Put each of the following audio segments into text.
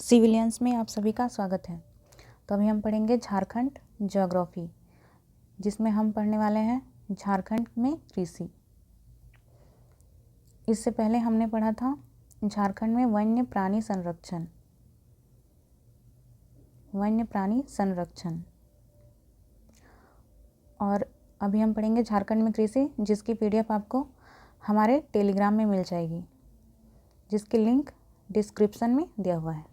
Civilians में आप सभी का स्वागत है। तो अभी हम पढ़ेंगे झारखंड ज्योग्राफी, जिसमें हम पढ़ने वाले हैं झारखंड में कृषि। इससे पहले हमने पढ़ा था झारखंड में वन्य प्राणी संरक्षण। और अभी हम पढ़ेंगे झारखंड में कृषि, जिसकी पीडीएफ आपको हमारे टेलीग्राम में मिल जाएगी, जिसकी लिंक डिस्क्रिप्शन में दिया हुआ है।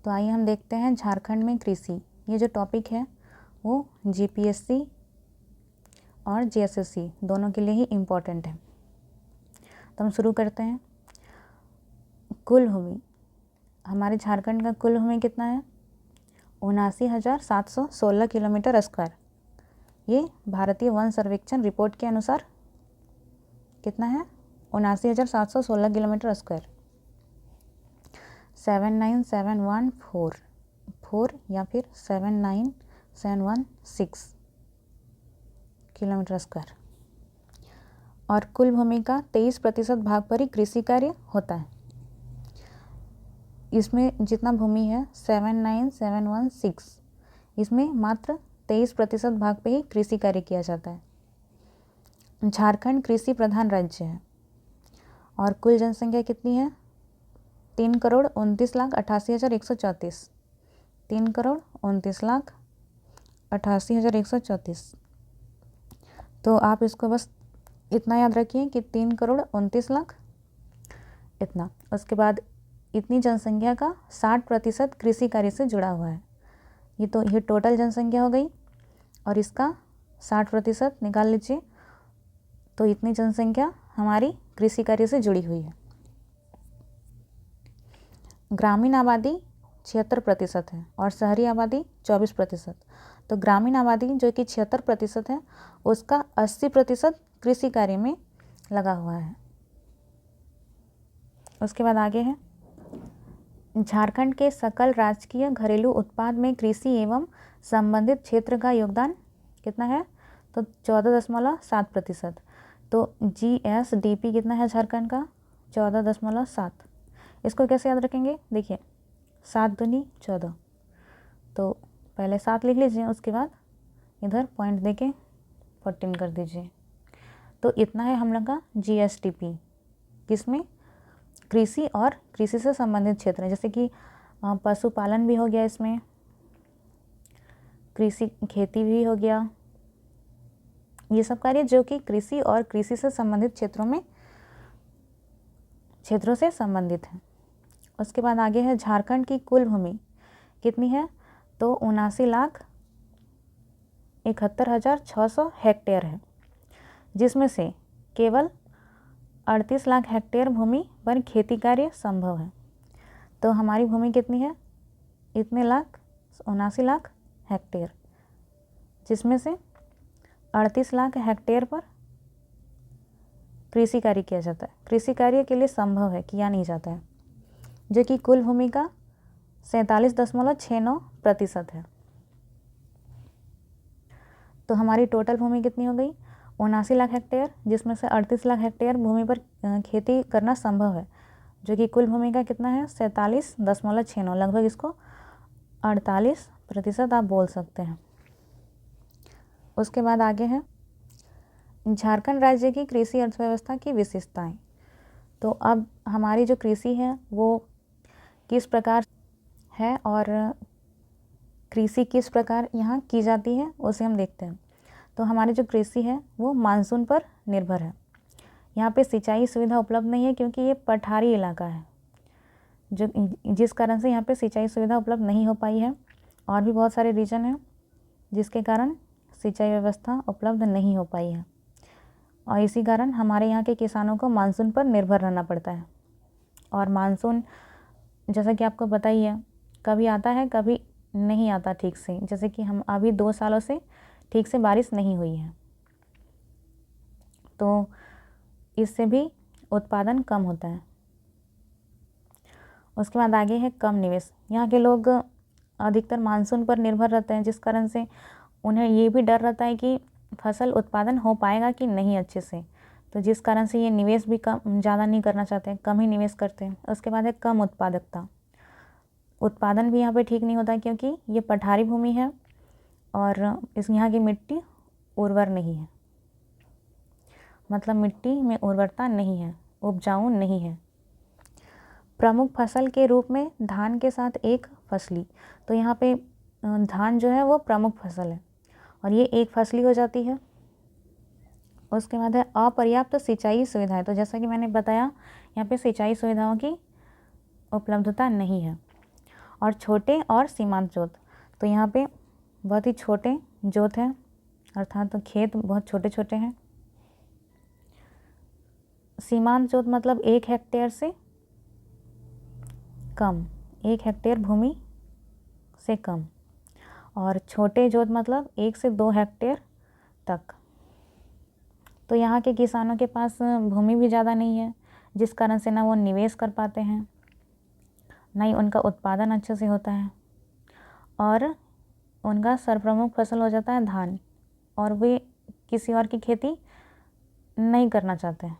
तो आइए हम देखते हैं झारखंड में कृषि। ये जो टॉपिक है वो जीपीएससी और जीएसएससी दोनों के लिए ही इम्पोर्टेंट है। तो हम शुरू करते हैं। कुल भूमि, हमारे झारखंड का कुल भूमि कितना है? 79,716 किलोमीटर स्क्वायर। ये भारतीय वन सर्वेक्षण रिपोर्ट के अनुसार कितना है? 79,716 किलोमीटर स्क्वायर। 79714 या फिर 79716 किलोमीटर स्क्वायर। और कुल भूमि का 23% भाग पर ही कृषि कार्य होता है। इसमें जितना भूमि है 79716, इसमें मात्र 23% भाग पे ही कृषि कार्य किया जाता है। झारखंड कृषि प्रधान राज्य है और कुल जनसंख्या कितनी है? 3,29,88,134। 3,29,88,134। तो आप इसको बस इतना याद रखिए कि 3,29,00,000 इतना। उसके बाद इतनी जनसंख्या का 60% कृषि कार्य से जुड़ा हुआ है। ये टोटल जनसंख्या हो गई और इसका 60% निकाल लीजिए, तो इतनी जनसंख्या हमारी कृषि कार्य से जुड़ी हुई है। ग्रामीण आबादी 76% है और शहरी आबादी 24%। तो ग्रामीण आबादी जो कि 76% है, उसका 80% कृषि कार्य में लगा हुआ है। उसके बाद आगे है, झारखंड के सकल राजकीय घरेलू उत्पाद में कृषि एवं संबंधित क्षेत्र का योगदान कितना है? तो 14.7%। तो जीएसडीपी कितना है झारखंड का? 14.7। इसको कैसे याद रखेंगे? देखिए, 7 दूनी 14, तो पहले 7 लिख लीजिए, उसके बाद इधर पॉइंट देके 14 कर दीजिए। तो इतना है हम लोग का जीएसडीपी, किसमें? कृषि और कृषि से संबंधित क्षेत्र है, जैसे कि पशुपालन भी हो गया, इसमें कृषि खेती भी हो गया। ये सब कार्य जो कि कृषि और कृषि से संबंधित क्षेत्रों से संबंधित है। उसके बाद आगे है, झारखंड की कुल भूमि कितनी है? तो 79,71,600 हेक्टेयर है, जिसमें से केवल 38 लाख हेक्टेयर भूमि पर खेती कार्य संभव है। तो हमारी भूमि कितनी है? इतने लाख 79 लाख हेक्टेयर, जिसमें से 38 लाख हेक्टेयर पर कृषि कार्य किया जाता है। कृषि कार्य के लिए संभव है, किया नहीं जाता है, जो कि कुल भूमि का 47.69% है। तो हमारी टोटल भूमि कितनी हो गई? 79 लाख हेक्टेयर, जिसमें से 38 लाख हेक्टेयर भूमि पर खेती करना संभव है, जो कि कुल भूमि का कितना है? 47.69, लगभग इसको 48% आप बोल सकते हैं। उसके बाद आगे है, झारखंड राज्य की कृषि अर्थव्यवस्था की विशेषताएं। तो अब हमारी जो कृषि है वो किस प्रकार है और कृषि किस प्रकार यहाँ की जाती है, उसे हम देखते हैं। तो हमारी जो कृषि है वो मानसून पर निर्भर है। यहाँ पे सिंचाई सुविधा उपलब्ध नहीं है, क्योंकि ये पठारी इलाका है, जिस कारण से यहाँ पे सिंचाई सुविधा उपलब्ध नहीं हो पाई है। और भी बहुत सारे रीजन हैं जिसके कारण सिंचाई व्यवस्था उपलब्ध नहीं हो पाई है, और इसी कारण हमारे यहाँ के किसानों को मानसून पर निर्भर रहना पड़ता है। और मानसून जैसा कि आपको पता ही है, कभी आता है कभी नहीं आता ठीक से। जैसे कि हम अभी 2 सालों से ठीक से बारिश नहीं हुई है, तो इससे भी उत्पादन कम होता है। उसके बाद आगे है कम निवेश। यहाँ के लोग अधिकतर मानसून पर निर्भर रहते हैं, जिस कारण से उन्हें ये भी डर रहता है कि फसल उत्पादन हो पाएगा कि नहीं अच्छे से। तो जिस कारण से ये निवेश भी कम ज़्यादा नहीं करना चाहते हैं, कम ही निवेश करते हैं। उसके बाद है कम उत्पादकता। उत्पादन भी यहाँ पे ठीक नहीं होता क्योंकि ये पठारी भूमि है और यहाँ की मिट्टी उर्वर नहीं है, मतलब मिट्टी में उर्वरता नहीं है, उपजाऊ नहीं है। प्रमुख फसल के रूप में धान के साथ एक फसली, तो यहाँ पे धान जो है वो प्रमुख फसल है और ये एक फसली हो जाती है। उसके बाद है अपर्याप्त सिंचाई सुविधाएं, तो जैसा कि मैंने बताया यहाँ पे सिंचाई सुविधाओं की उपलब्धता नहीं है। और छोटे और सीमांत जोत, तो यहाँ पे बहुत ही छोटे जोत हैं, अर्थात तो खेत बहुत छोटे छोटे हैं। सीमांत जोत मतलब 1 हेक्टेयर से कम, 1 हेक्टेयर भूमि से कम। और छोटे जोत मतलब 1 से 2 हेक्टेयर तक। तो यहाँ के किसानों के पास भूमि भी ज़्यादा नहीं है, जिस कारण से ना वो निवेश कर पाते हैं, ना ही उनका उत्पादन अच्छे से होता है और उनका सर्वप्रमुख फसल हो जाता है धान, और वे किसी और की खेती नहीं करना चाहते हैं,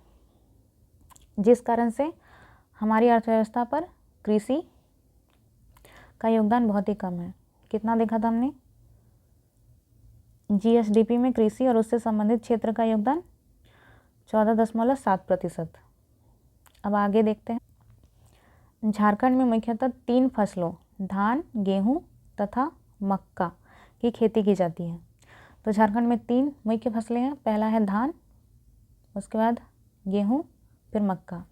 जिस कारण से हमारी अर्थव्यवस्था पर कृषि का योगदान बहुत ही कम है। कितना देखा था हमने? जीएसडीपी में कृषि और उससे संबंधित क्षेत्र का योगदान 14.7%। अब आगे देखते हैं। झारखंड में मुख्यतः 3 फसलों धान, गेहूं तथा मक्का की खेती की जाती है। तो झारखंड में 3 मुख्य फसलें हैं। पहला है धान, उसके बाद गेहूं, फिर मक्का,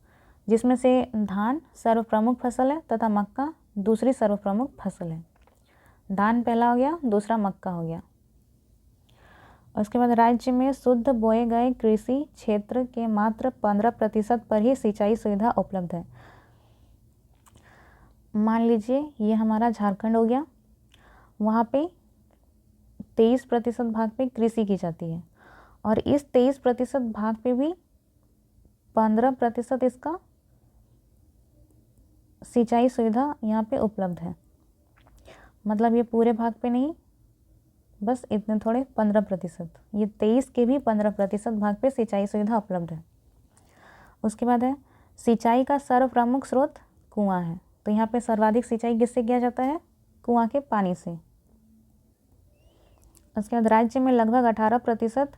जिसमें से धान सर्वप्रमुख फसल है तथा मक्का दूसरी सर्वप्रमुख फसल है। धान पहला हो गया, दूसरा मक्का हो गया। उसके बाद राज्य में शुद्ध बोए गए कृषि क्षेत्र के मात्र 15% पर ही सिंचाई सुविधा उपलब्ध है। मान लीजिए ये हमारा झारखंड हो गया, वहाँ पे 23% भाग पे कृषि की जाती है और इस 23% भाग पे भी 15% इसका सिंचाई सुविधा यहाँ पे उपलब्ध है। मतलब ये पूरे भाग पे नहीं, बस इतने थोड़े 15%, ये 23 के भी 15% भाग पे सिंचाई सुविधा उपलब्ध है। उसके बाद है सिंचाई का सर्वप्रमुख स्रोत कुआं है। तो यहाँ पे सर्वाधिक सिंचाई किससे किया जाता है? कुआं के पानी से। उसके बाद राज्य में लगभग 18%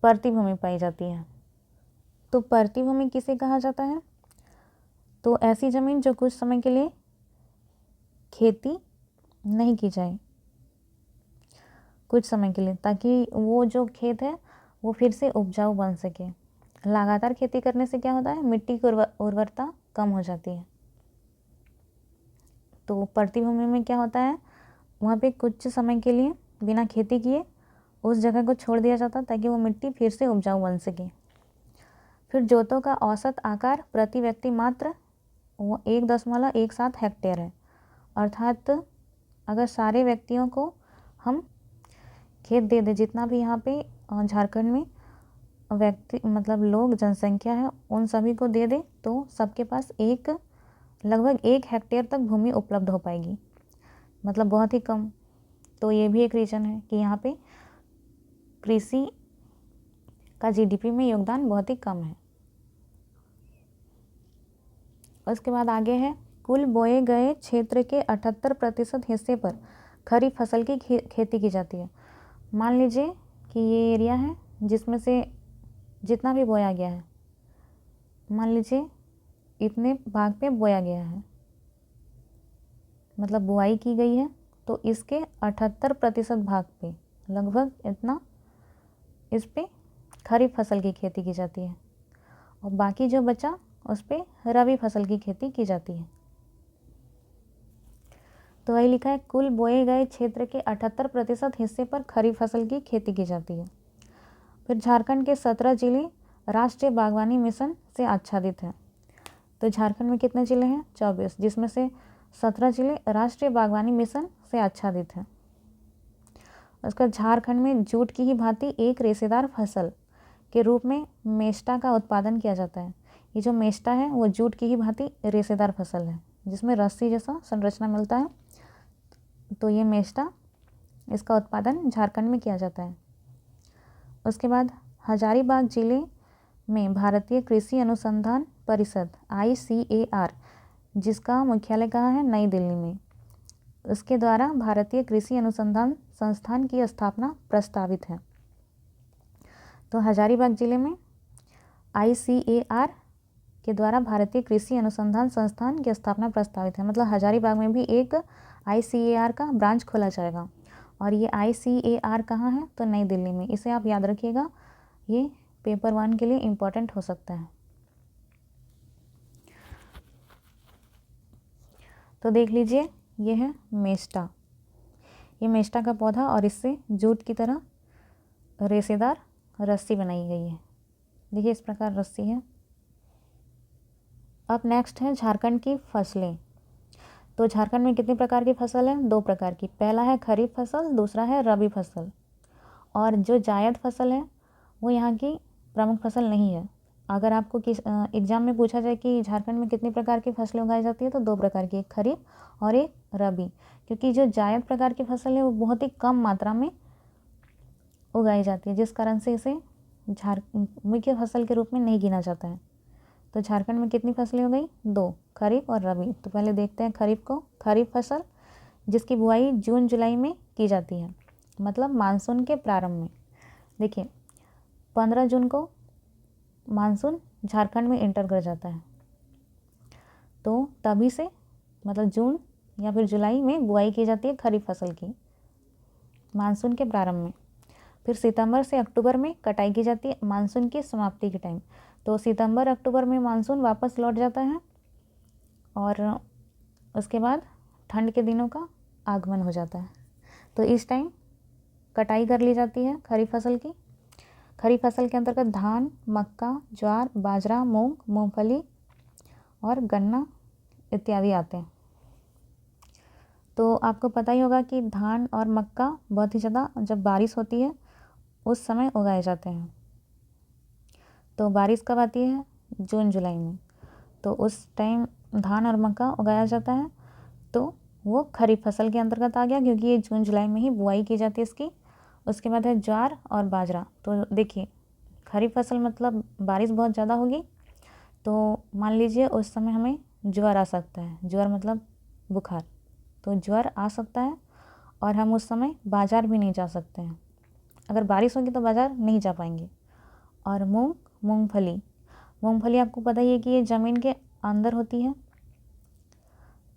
परती भूमि पाई जाती है। तो परती भूमि किसे कहा जाता है? तो ऐसी ज़मीन जो कुछ समय के लिए खेती नहीं की जाए, कुछ समय के लिए, ताकि वो जो खेत है वो फिर से उपजाऊ बन सके। लगातार खेती करने से क्या होता है? मिट्टी की उर्वरता कम हो जाती है। तो परती भूमि में क्या होता है, वहाँ पे कुछ समय के लिए बिना खेती किए उस जगह को छोड़ दिया जाता ताकि वो मिट्टी फिर से उपजाऊ बन सके। फिर जोतों का औसत आकार प्रति व्यक्ति मात्र वो 1.17 हेक्टेयर है। अर्थात अगर सारे व्यक्तियों को हम खेत दे दें, जितना भी यहाँ पे झारखंड में व्यक्ति मतलब लोग जनसंख्या है उन सभी को दे दें, तो सबके पास लगभग 1 हेक्टेयर तक भूमि उपलब्ध हो पाएगी, मतलब बहुत ही कम। तो ये भी एक रीज़न है कि यहाँ पे कृषि का जीडीपी में योगदान बहुत ही कम है। उसके बाद आगे है कुल बोए गए क्षेत्र के 78% हिस्से पर खरीफ फसल की खेती की जाती है। मान लीजिए कि ये एरिया है जिसमें से जितना भी बोया गया है, मान लीजिए इतने भाग पे बोया गया है, मतलब बुआई की गई है, तो इसके 78% भाग पे लगभग इतना इस पे खरीफ फसल की खेती की जाती है और बाकी जो बचा उस पे रबी फसल की खेती की जाती है। तो वही लिखा है कुल बोए गए क्षेत्र के 78% हिस्से पर खरीफ फसल की खेती की जाती है। फिर झारखंड के 17 जिले राष्ट्रीय बागवानी मिशन से आच्छादित हैं। तो झारखंड में कितने जिले हैं? 24, जिसमें से 17 जिले राष्ट्रीय बागवानी मिशन से आच्छादित हैं। उसका झारखंड में जूट की ही भांति एक रेशेदार फसल के रूप में मेस्टा का उत्पादन किया जाता है। ये जो मेस्टा है वो जूट की ही भांति रेशेदार फसल है जिसमें रस्सी जैसा संरचना मिलता है। तो ये मेस्टा, इसका उत्पादन झारखंड में किया जाता है। उसके बाद हजारीबाग जिले में भारतीय कृषि अनुसंधान परिषद ICAR, जिसका मुख्यालय कहाँ है, नई दिल्ली में, उसके द्वारा भारतीय कृषि अनुसंधान संस्थान की स्थापना प्रस्तावित है। तो हजारीबाग जिले में ICAR के द्वारा भारतीय कृषि अनुसंधान संस्थान की स्थापना प्रस्तावित है। मतलब हजारीबाग में भी एक ICAR का ब्रांच खोला जाएगा। और ये ICAR कहाँ है, तो नई दिल्ली में। इसे आप याद रखिएगा, ये पेपर 1 के लिए इम्पोर्टेंट हो सकता है। तो देख लीजिए, ये है मेस्टा। ये मेस्टा का पौधा और इससे जूट की तरह रेशेदार रस्सी बनाई गई है। देखिए इस प्रकार रस्सी है। अब नेक्स्ट है झारखंड की फसलें। तो झारखंड में कितने प्रकार की फसल है, 2 प्रकार की। पहला है खरीफ फसल, दूसरा है रबी फसल। और जो जायद फसल है वो यहाँ की प्रमुख फसल नहीं है। अगर आपको किस एग्ज़ाम में पूछा जाए कि झारखंड में कितनी प्रकार की फसलें उगाई जाती है, तो 2 प्रकार की, एक खरीफ और एक रबी। क्योंकि जो जायद प्रकार की फसल है वो बहुत ही कम मात्रा में उगाई जाती है, जिस कारण से इसे मुख्य फसल के रूप में नहीं गिना जाता है। तो झारखंड में कितनी फसलें हो गई, 2, खरीफ और रबी। तो पहले देखते हैं खरीफ को। खरीफ फसल जिसकी बुआई जून जुलाई में की जाती है, मतलब मानसून के प्रारंभ में। देखिए 15 जून को मानसून झारखंड में एंटर कर जाता है, तो तभी से मतलब जून या फिर जुलाई में बुआई की जाती है खरीफ फसल की, मानसून के प्रारंभ में। फिर सितंबर से अक्टूबर में कटाई की जाती है मानसून की समाप्ति के टाइम। तो सितंबर अक्टूबर में मानसून वापस लौट जाता है और उसके बाद ठंड के दिनों का आगमन हो जाता है। तो इस टाइम कटाई कर ली जाती है खरीफ फसल की। खरीफ फसल के अंतर्गत धान, मक्का, ज्वार, बाजरा, मूंग, मूंगफली और गन्ना इत्यादि आते हैं। तो आपको पता ही होगा कि धान और मक्का बहुत ही ज़्यादा जब बारिश होती है उस समय उगाए जाते हैं। तो बारिश कब आती है, जून जुलाई में। तो उस टाइम धान और मक्का उगाया जाता है, तो वो खरीफ फसल के अंतर्गत आ गया, क्योंकि ये जून जुलाई में ही बुआई की जाती है इसकी। उसके बाद है ज्वार और बाजरा। तो देखिए खरीफ फसल मतलब बारिश बहुत ज़्यादा होगी, तो मान लीजिए उस समय हमें ज्वर आ सकता है। ज्वर मतलब बुखार, तो ज्वर आ सकता है और हम उस समय बाज़ार भी नहीं जा सकते हैं। अगर बारिश होगी तो बाज़ार नहीं जा पाएंगे। और मूंगफली आपको पता ही है कि ये ज़मीन के अंदर होती है,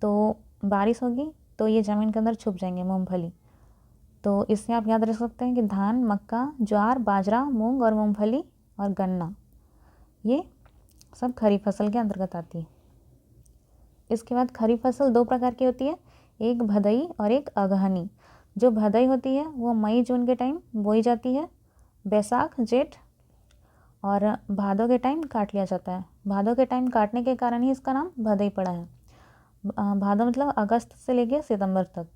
तो बारिश होगी तो ये ज़मीन के अंदर छुप जाएंगे मूंगफली। तो इससे आप याद रख सकते हैं कि धान, मक्का, ज्वार, बाजरा, मूंग और मूंगफली और गन्ना, ये सब खरीफ फसल के अंतर्गत आती है। इसके बाद खरीफ फसल 2 प्रकार की होती है, एक भदई और एक अगहनी। जो भदई होती है वो मई जून के टाइम बोई जाती है, बैसाख जेठ और भादों के टाइम काट लिया जाता है। भादों के टाइम काटने के कारण ही इसका नाम भदई पड़ा है। भादों मतलब अगस्त से लेकर सितंबर तक।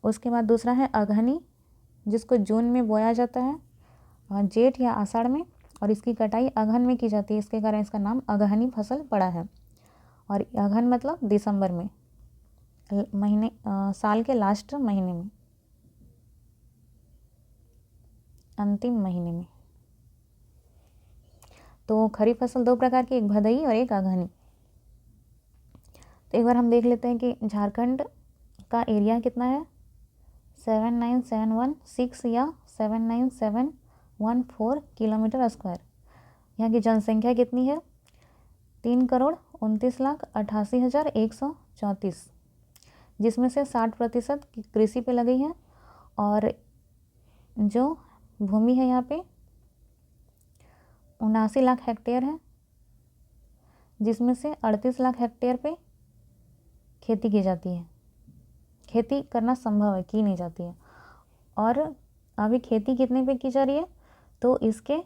उसके बाद दूसरा है अगहनी, जिसको जून में बोया जाता है और जेठ या आषाढ़ में, और इसकी कटाई अगहन में की जाती है, इसके कारण इसका नाम अगहनी फसल पड़ा है। और अगहन मतलब दिसंबर में, महीने साल के लास्ट महीने में, अंतिम महीने में। तो खरीफ फसल 2 प्रकार की, एक भदई और एक अगहनी। तो एक बार हम देख लेते हैं कि झारखंड का एरिया कितना है, 79716 या 79714 किलोमीटर स्क्वायर। यहाँ की जनसंख्या कितनी है, 3,29,88,134, जिसमें से 60% कृषि पे लगी है। और जो भूमि है यहाँ पे 79 लाख हेक्टेयर है, जिसमें से 38 लाख हेक्टेयर पे खेती की जाती है। खेती करना संभव है, की नहीं जाती है। और अभी खेती कितने पे की जा रही है, तो इसके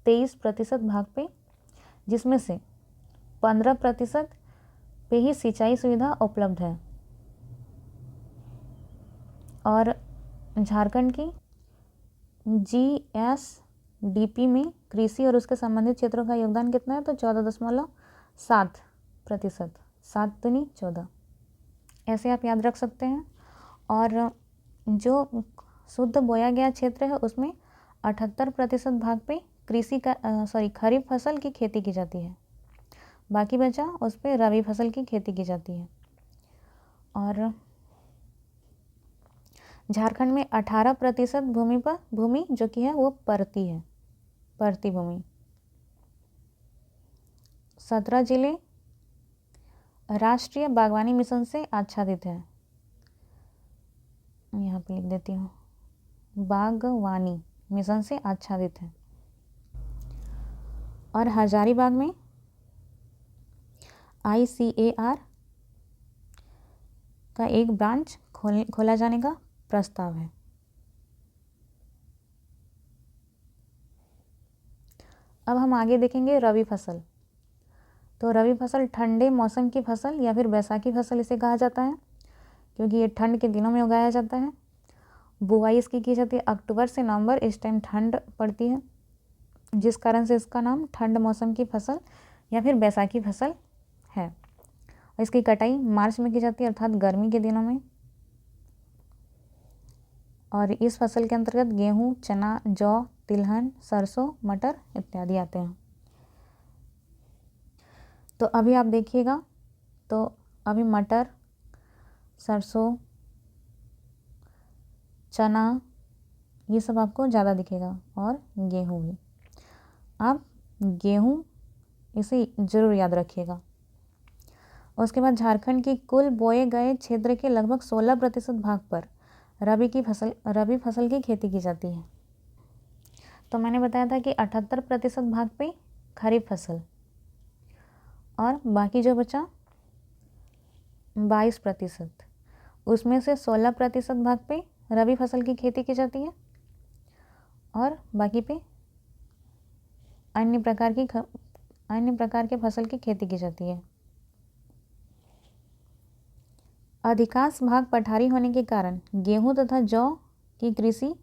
23% भाग पे, जिसमें से 15% पे ही सिंचाई सुविधा उपलब्ध है। और झारखंड की GSDP में कृषि और उसके संबंधित क्षेत्रों का योगदान कितना है, तो 14.7%। 7 दूनी 14, ऐसे आप याद रख सकते हैं। और जो शुद्ध बोया गया क्षेत्र है उसमें 78% भाग पे खरीफ फसल की खेती की जाती है, बाकी बचा उस पर रबी फसल की खेती की जाती है। और झारखंड में 18% भूमि जो कि है वो परती भूमि। 17 जिले राष्ट्रीय बागवानी मिशन से आच्छादित है। यहाँ पे लिख देती हूँ, बागवानी मिशन से आच्छादित है। और हजारीबाग में ICAR का एक ब्रांच खोला जाने का प्रस्ताव है। अब हम आगे देखेंगे रबी फसल। तो रबी फसल ठंडे मौसम की फसल या फिर बैसाखी फसल इसे कहा जाता है, क्योंकि ये ठंड के दिनों में उगाया जाता है। बुआई इसकी की जाती है अक्टूबर से नवंबर, इस टाइम ठंड पड़ती है, जिस कारण से इसका नाम ठंड मौसम की फसल या फिर बैसाखी फसल है। और इसकी कटाई मार्च में की जाती है, अर्थात गर्मी के दिनों में। और इस फसल के अंतर्गत गेहूँ, चना, जौ, तिलहन, सरसों, मटर इत्यादि आते हैं। तो अभी आप देखिएगा, तो अभी मटर, सरसों, चना ये सब आपको ज़्यादा दिखेगा, और गेहूँ भी। आप गेहूँ इसे ज़रूर याद रखिएगा। उसके बाद झारखंड की कुल बोए गए क्षेत्र के लगभग 16% भाग पर रबी फसल की खेती की जाती है। तो मैंने बताया था कि 78% भाग पे खरीफ फसल, और बाकी जो बचा 22%, उसमें से 16% भाग पे रबी फसल की खेती की जाती है, और बाकी पे अन्य प्रकार के फसल की खेती की जाती है। अधिकांश भाग पठारी होने के कारण गेहूं तथा जौ की कृषि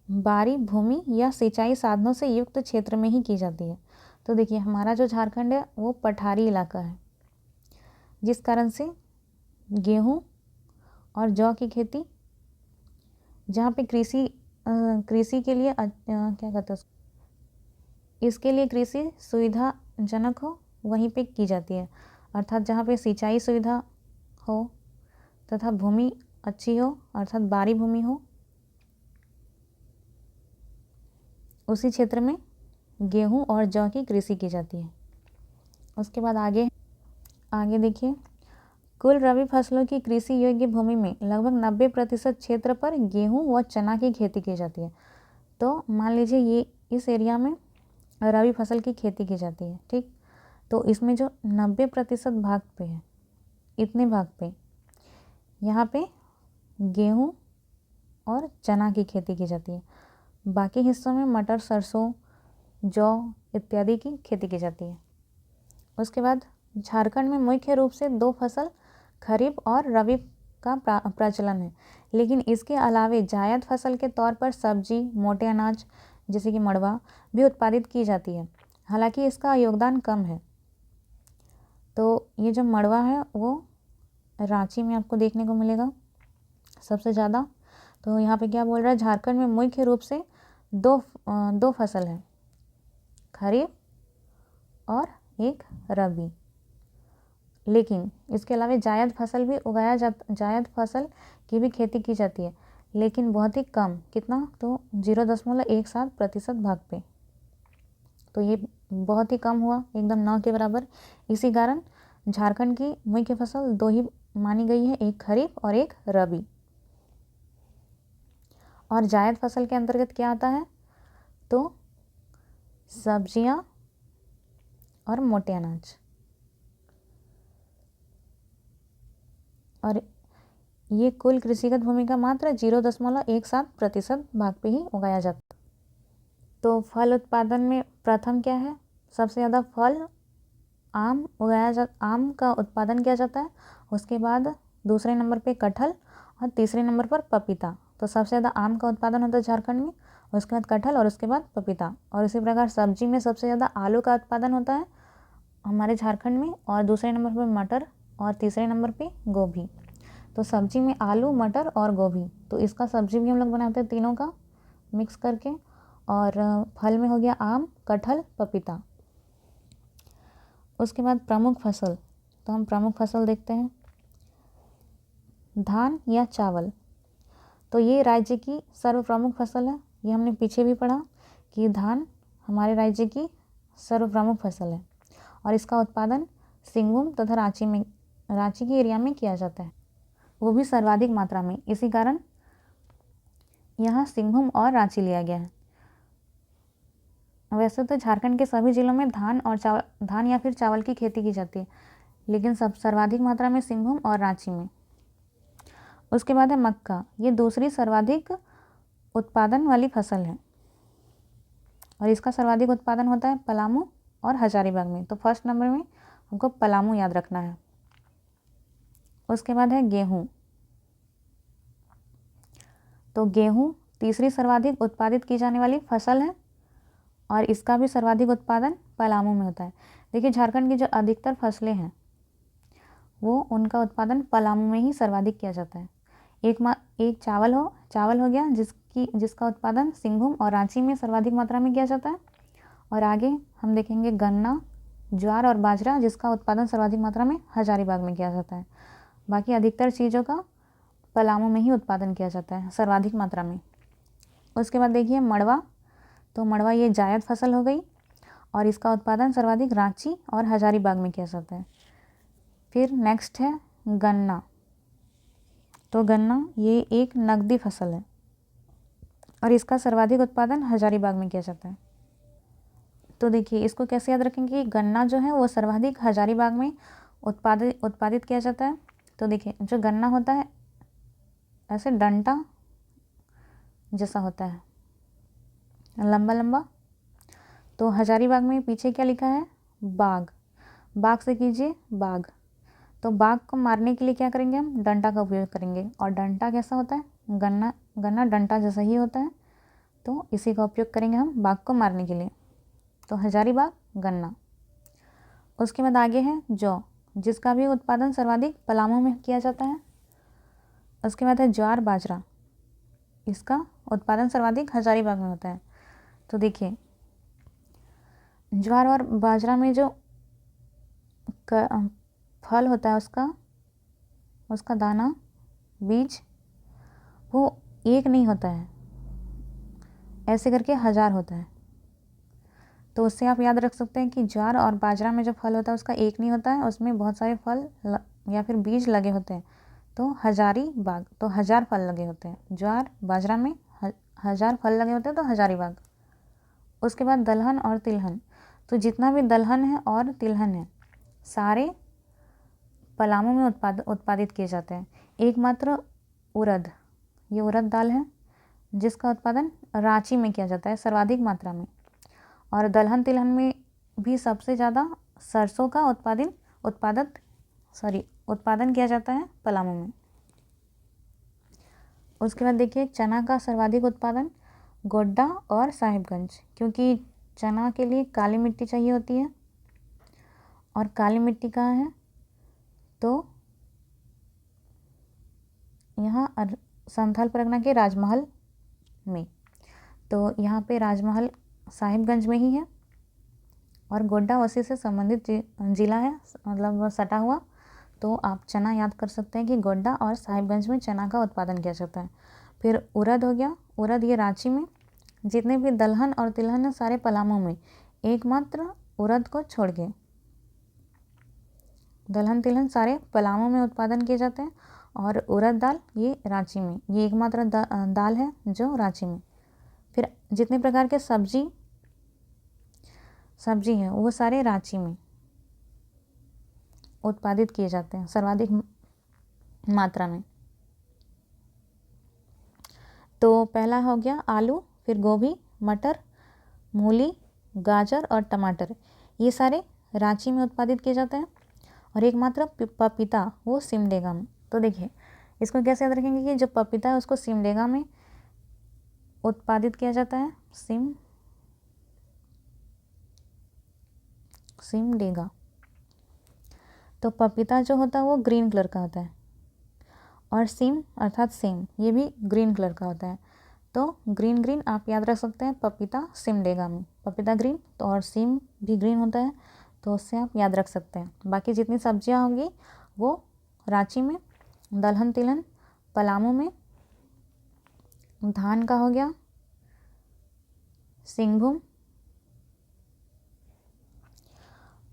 बारी भूमि या सिंचाई साधनों से युक्त क्षेत्र में ही की जाती है। तो देखिए, हमारा जो झारखंड है वो पठारी इलाका है, जिस कारण से गेहूं और जौ की खेती, जहाँ पे कृषि के लिए क्या कहते हैं, इसके लिए कृषि सुविधाजनक हो वहीं पे की जाती है। अर्थात जहाँ पे सिंचाई सुविधा हो तथा भूमि अच्छी हो, अर्थात बारी भूमि हो, उसी क्षेत्र में गेहूं और जौ की कृषि की जाती है। उसके बाद आगे देखिए, कुल रबी फसलों की कृषि योग्य भूमि में लगभग 90% क्षेत्र पर गेहूं व चना की खेती की जाती है। तो मान लीजिए ये इस एरिया में रबी फसल की खेती की जाती है, ठीक। तो इसमें जो 90% भाग पे है, इतने भाग पे यहाँ पे गेहूं और चना की खेती की जाती है। बाकी हिस्सों में मटर, सरसों, जौ इत्यादि की खेती की जाती है। उसके बाद झारखंड में मुख्य रूप से 2 फसल खरीफ और रबी का प्रचलन है, लेकिन इसके अलावे जायद फसल के तौर पर सब्जी, मोटे अनाज जैसे कि मड़वा भी उत्पादित की जाती है। हालांकि इसका योगदान कम है। तो ये जो मड़वा है वो रांची में आपको देखने को मिलेगा सबसे ज़्यादा। तो यहाँ पे क्या बोल रहा है, झारखंड में मुख्य रूप से दो फसल है, खरीफ और एक रबी। लेकिन इसके अलावा जायद फसल की भी खेती की जाती है, लेकिन बहुत ही कम, कितना, तो 0.17% भाग पे। तो ये बहुत ही कम हुआ, एकदम 9 के बराबर। इसी कारण झारखंड की मुख्य फसल 2 ही मानी गई है, एक खरीफ और एक रबी। और जायद फसल के अंतर्गत क्या आता है, तो सब्जियां और मोटे अनाज। और ये कुल कृषिगत भूमि का मात्र 0.17% भाग पे ही उगाया जाता है। तो फल उत्पादन में प्रथम क्या है, सबसे ज़्यादा फल आम का उत्पादन किया जाता है। उसके बाद दूसरे नंबर पे कटहल और तीसरे नंबर पर पपीता। तो सबसे ज़्यादा आम का उत्पादन होता है झारखंड में, उसके बाद कटहल और उसके बाद पपीता। और इसी प्रकार सब्जी में सबसे ज़्यादा आलू का उत्पादन होता है हमारे झारखंड में, और दूसरे नंबर पर मटर और तीसरे नंबर पे गोभी। तो सब्जी में आलू, मटर और गोभी, तो इसका सब्जी भी हम लोग बनाते हैं तीनों का मिक्स करके। और फल में हो गया आम, कटहल, पपीता। उसके बाद प्रमुख फसल, तो हम प्रमुख फसल देखते हैं। धान या चावल, तो ये राज्य की सर्व प्रमुख फसल है। ये हमने पीछे भी पढ़ा कि धान हमारे राज्य की सर्व प्रमुख फसल है और इसका उत्पादन सिंहभूम तथा रांची की एरिया में किया जाता है, वो भी सर्वाधिक मात्रा में। इसी कारण यहाँ सिंहभूम और रांची लिया गया है। वैसे तो झारखंड के सभी जिलों में धान या फिर चावल की खेती की जाती है, लेकिन सर्वाधिक मात्रा में सिंहभूम और रांची में। उसके बाद है मक्का, ये दूसरी सर्वाधिक उत्पादन वाली फसल है और इसका सर्वाधिक उत्पादन होता है पलामू और हजारीबाग में। तो फर्स्ट नंबर में हमको पलामू याद रखना है। उसके बाद है गेहूँ, तो गेहूँ तीसरी सर्वाधिक उत्पादित की जाने वाली फसल है और इसका भी सर्वाधिक उत्पादन पलामू में होता है। देखिए झारखंड की जो अधिकतर फसलें हैं वो उनका उत्पादन पलामू में ही सर्वाधिक किया जाता है। एक चावल हो गया जिसका उत्पादन सिंहभूम और रांची में सर्वाधिक मात्रा में किया जाता है। और आगे हम देखेंगे गन्ना, ज्वार और बाजरा, जिसका उत्पादन सर्वाधिक मात्रा में हजारीबाग में किया जाता है। बाकी अधिकतर चीज़ों का पलामू में ही उत्पादन किया जाता है सर्वाधिक मात्रा में। उसके बाद देखिए मड़वा, तो मड़वा ये जायद फसल हो गई और इसका उत्पादन सर्वाधिक रांची और हजारीबाग में किया जाता है। फिर नेक्स्ट है गन्ना, तो गन्ना ये एक नकदी फसल है और इसका सर्वाधिक उत्पादन हजारीबाग में किया जाता है। तो देखिए इसको कैसे याद रखेंगे कि गन्ना जो है वो सर्वाधिक हजारीबाग में उत्पादित किया जाता है। तो देखिए जो गन्ना होता है ऐसे डंटा जैसा होता है, लंबा लंबा। तो हजारीबाग में पीछे क्या लिखा है, बाग, बाग से कीजिए बाग। तो बाग को मारने के लिए क्या करेंगे, हम डंटा का उपयोग करेंगे। और डंटा कैसा होता है, गन्ना डंटा जैसा ही होता है, तो इसी का उपयोग करेंगे हम बाग को मारने के लिए। तो हजारीबाग गन्ना। उसके बाद आगे है जौ, जिसका भी उत्पादन सर्वाधिक पलामू में किया जाता है। उसके बाद है ज्वार बाजरा, इसका उत्पादन सर्वाधिक हजारीबाग में होता है। तो देखिए ज्वार और बाजरा में जो फल होता है उसका दाना, बीज, वो एक नहीं होता है, ऐसे करके 1000 होता है। तो उससे आप याद रख सकते हैं कि ज्वार और बाजरा में जो फल होता है उसका एक नहीं होता है, उसमें बहुत सारे फल या फिर बीज लगे होते हैं। तो हजारीबाग, तो 1000 फल लगे होते हैं। ज्वार बाजरा में 1000 फल लगे होते हैं, तो हजारीबाग। उसके बाद दलहन और तिलहन, तो जितना भी दलहन है और तिलहन है सारे पलामू में उत्पादित किए जाते हैं। एकमात्र उड़द, ये उड़द दाल है जिसका उत्पादन रांची में किया जाता है सर्वाधिक मात्रा में। और दलहन तिलहन में भी सबसे ज़्यादा सरसों का उत्पादन किया जाता है पलामू में। उसके बाद देखिए चना का सर्वाधिक उत्पादन गोड्डा और साहिबगंज, क्योंकि चना के लिए काली मिट्टी चाहिए होती है और काली मिट्टी कहाँ है, तो यहाँ संथाल परगना के राजमहल में। तो यहाँ पे राजमहल साहिबगंज में ही है और गोड्डा उसी से संबंधित जिला है, मतलब सटा हुआ। तो आप चना याद कर सकते हैं कि गोड्डा और साहिबगंज में चना का उत्पादन किया जाता है। फिर उड़द हो गया, उड़द ये रांची में। जितने भी दलहन और तिलहन है सारे पलामू में, एकमात्र उड़द को छोड़ के दलहन तिलहन सारे पलामू में उत्पादन किए जाते हैं और उड़द दाल ये रांची में, ये एकमात्र दाल है जो रांची में। फिर जितने प्रकार के सब्जी हैं वो सारे रांची में उत्पादित किए जाते हैं सर्वाधिक मात्रा में। तो पहला हो गया आलू, फिर गोभी, मटर, मूली, गाजर और टमाटर, ये सारे रांची में उत्पादित किए जाते हैं। और एकमात्र पपीता वो सिमडेगा में। तो देखिए इसको कैसे याद रखेंगे कि जो पपीता है उसको सिमडेगा में उत्पादित किया जाता है, सिमडेगा। तो पपीता जो होता है वो ग्रीन कलर का होता है और सीम अर्थात सेम, ये भी ग्रीन कलर का होता है। तो ग्रीन ग्रीन आप याद रख सकते हैं, पपीता सिमडेगा में, पपीता ग्रीन तो और सीम भी ग्रीन होता है, तो उससे आप याद रख सकते हैं। बाकी जितनी सब्जियां होंगी वो रांची में, दलहन तिलहन पलामू में, धान का हो गया सिंहभूम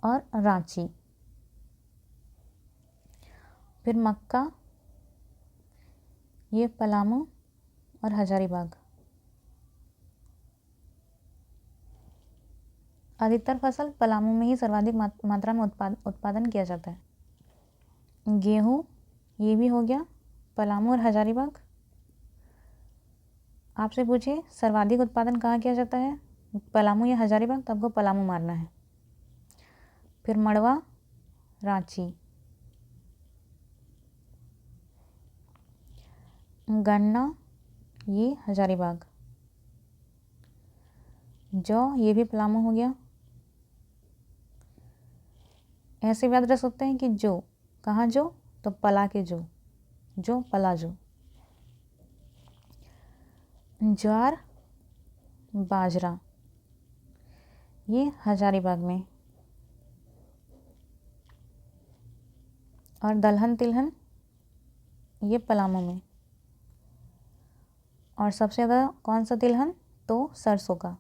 और रांची। फिर मक्का ये पलामू और हजारीबाग। अधिकतर फसल पलामू में ही सर्वाधिक मात्रा में उत्पादन किया जाता है। गेहूँ ये भी हो गया पलामू और हजारीबाग। आपसे पूछे सर्वाधिक उत्पादन कहाँ किया जाता है, पलामू या हजारीबाग, तो आपको पलामू मारना है। फिर मड़वा रांची, गन्ना ये हजारीबाग, जौ ये भी पलामू हो गया। ऐसे याद रख सकते हैं कि जो कहाँ जो, तो पला के जो पला जो। ज्वार बाजरा ये हजारीबाग में, और दलहन तिलहन ये पलामू में। और सबसे ज़्यादा कौन सा तिलहन, तो सरसों का,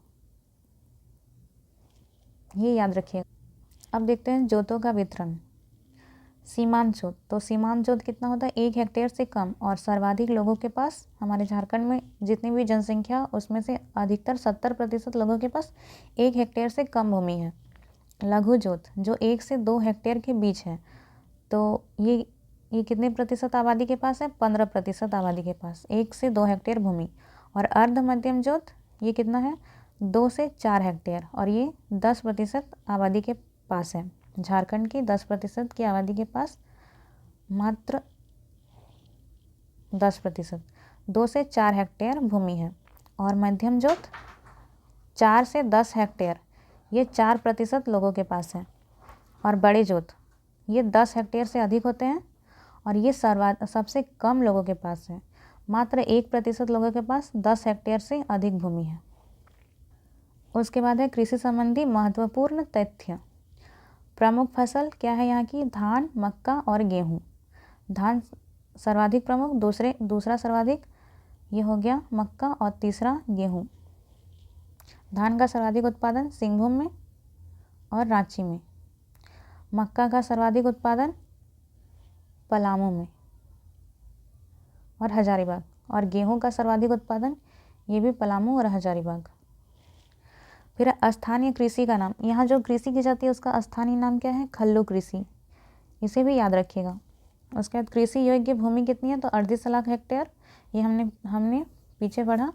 ये याद रखिएगा। अब देखते हैं जोतों का वितरण। सीमांत जोत, तो सीमांत जोत कितना होता है, 1 हेक्टेयर से कम, और सर्वाधिक लोगों के पास हमारे झारखंड में जितनी भी जनसंख्या उसमें से अधिकतर 70% लोगों के पास 1 हेक्टेयर से कम भूमि है। लघु जोत जो 1 से 2 हेक्टेयर के बीच है, तो ये कितने प्रतिशत आबादी के पास है, 15% आबादी के पास 1 से 2 हेक्टेयर भूमि। और अर्ध मध्यम जोत ये कितना है, 2 से 4 हेक्टेयर, और ये 10% आबादी के पास है। झारखंड की 10% की आबादी के पास मात्र 10%, 2 से 4 हेक्टेयर भूमि है। और मध्यम जोत 4 से 10 हेक्टेयर, ये 4% लोगों के पास है। और बड़े जोत ये 10 हेक्टेयर से अधिक होते हैं, और ये सबसे कम लोगों के पास है, मात्र 1% लोगों के पास 10 हेक्टेयर से अधिक भूमि है। उसके बाद है कृषि संबंधी महत्वपूर्ण तथ्य। प्रमुख फसल क्या है यहाँ की, धान मक्का और गेहूँ। धान सर्वाधिक प्रमुख, दूसरा सर्वाधिक ये हो गया मक्का, और तीसरा गेहूँ। धान का सर्वाधिक उत्पादन सिंहभूम में और रांची में। मक्का का सर्वाधिक उत्पादन पलामू में और हजारीबाग। और गेहूं का सर्वाधिक उत्पादन ये भी पलामू और हजारीबाग। फिर स्थानीय कृषि का नाम, यहाँ जो कृषि की जाती है उसका स्थानीय नाम क्या है, खल्लू कृषि, इसे भी याद रखिएगा। उसके बाद कृषि योग्य भूमि कितनी है, तो 38 लाख हेक्टेयर, ये हमने पीछे पढ़ा।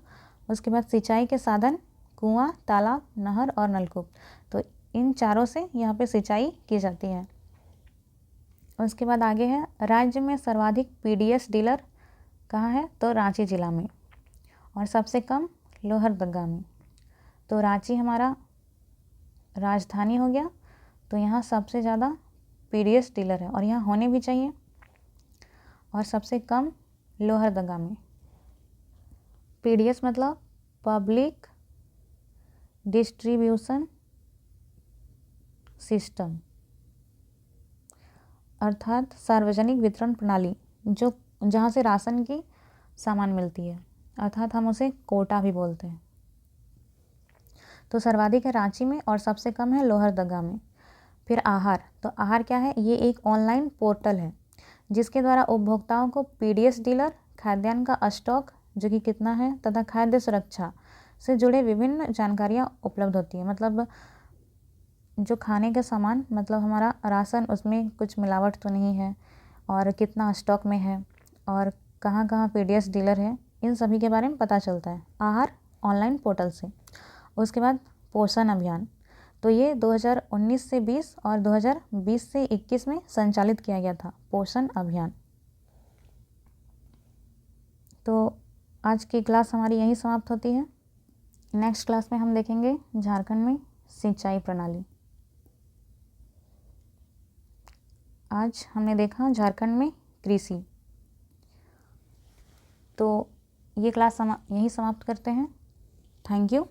उसके बाद सिंचाई के साधन कुआं, तालाब, नहर और नलकूप, तो इन चारों से यहाँ पे सिंचाई की जाती है। उसके बाद आगे है राज्य में सर्वाधिक पीडीएस डीलर कहाँ है, तो रांची जिला में, और सबसे कम लोहरदगा में। तो रांची हमारा राजधानी हो गया, तो यहाँ सबसे ज़्यादा पीडीएस डीलर है, और यहाँ होने भी चाहिए। और सबसे कम लोहरदगा में। पीडीएस मतलब पब्लिक डिस्ट्रीब्यूशन सिस्टम, अर्थात सार्वजनिक वितरण प्रणाली, जो जहाँ से राशन की सामान मिलती है, अर्थात हम उसे कोटा भी बोलते हैं। तो सर्वाधिक है रांची में और सबसे कम है लोहरदगा में। फिर आहार, तो आहार क्या है, ये एक ऑनलाइन पोर्टल है जिसके द्वारा उपभोक्ताओं को पीडीएस डीलर, खाद्यान्न का स्टॉक जो कि कितना है, तथा खाद्य सुरक्षा से जुड़े विभिन्न जानकारियाँ उपलब्ध होती है। मतलब जो खाने के सामान, मतलब हमारा राशन, उसमें कुछ मिलावट तो नहीं है, और कितना स्टॉक में है, और कहाँ कहाँ पीडीएस डीलर है, इन सभी के बारे में पता चलता है आहार ऑनलाइन पोर्टल से। उसके बाद पोषण अभियान, तो ये 2019 से 20 और 2020 से 21 में संचालित किया गया था पोषण अभियान। तो आज की क्लास हमारी यहीं समाप्त होती है। नेक्स्ट क्लास में हम देखेंगे झारखंड में सिंचाई प्रणाली। आज हमने देखा झारखंड में कृषि। तो ये क्लास यहीं समाप्त करते हैं। Thank you.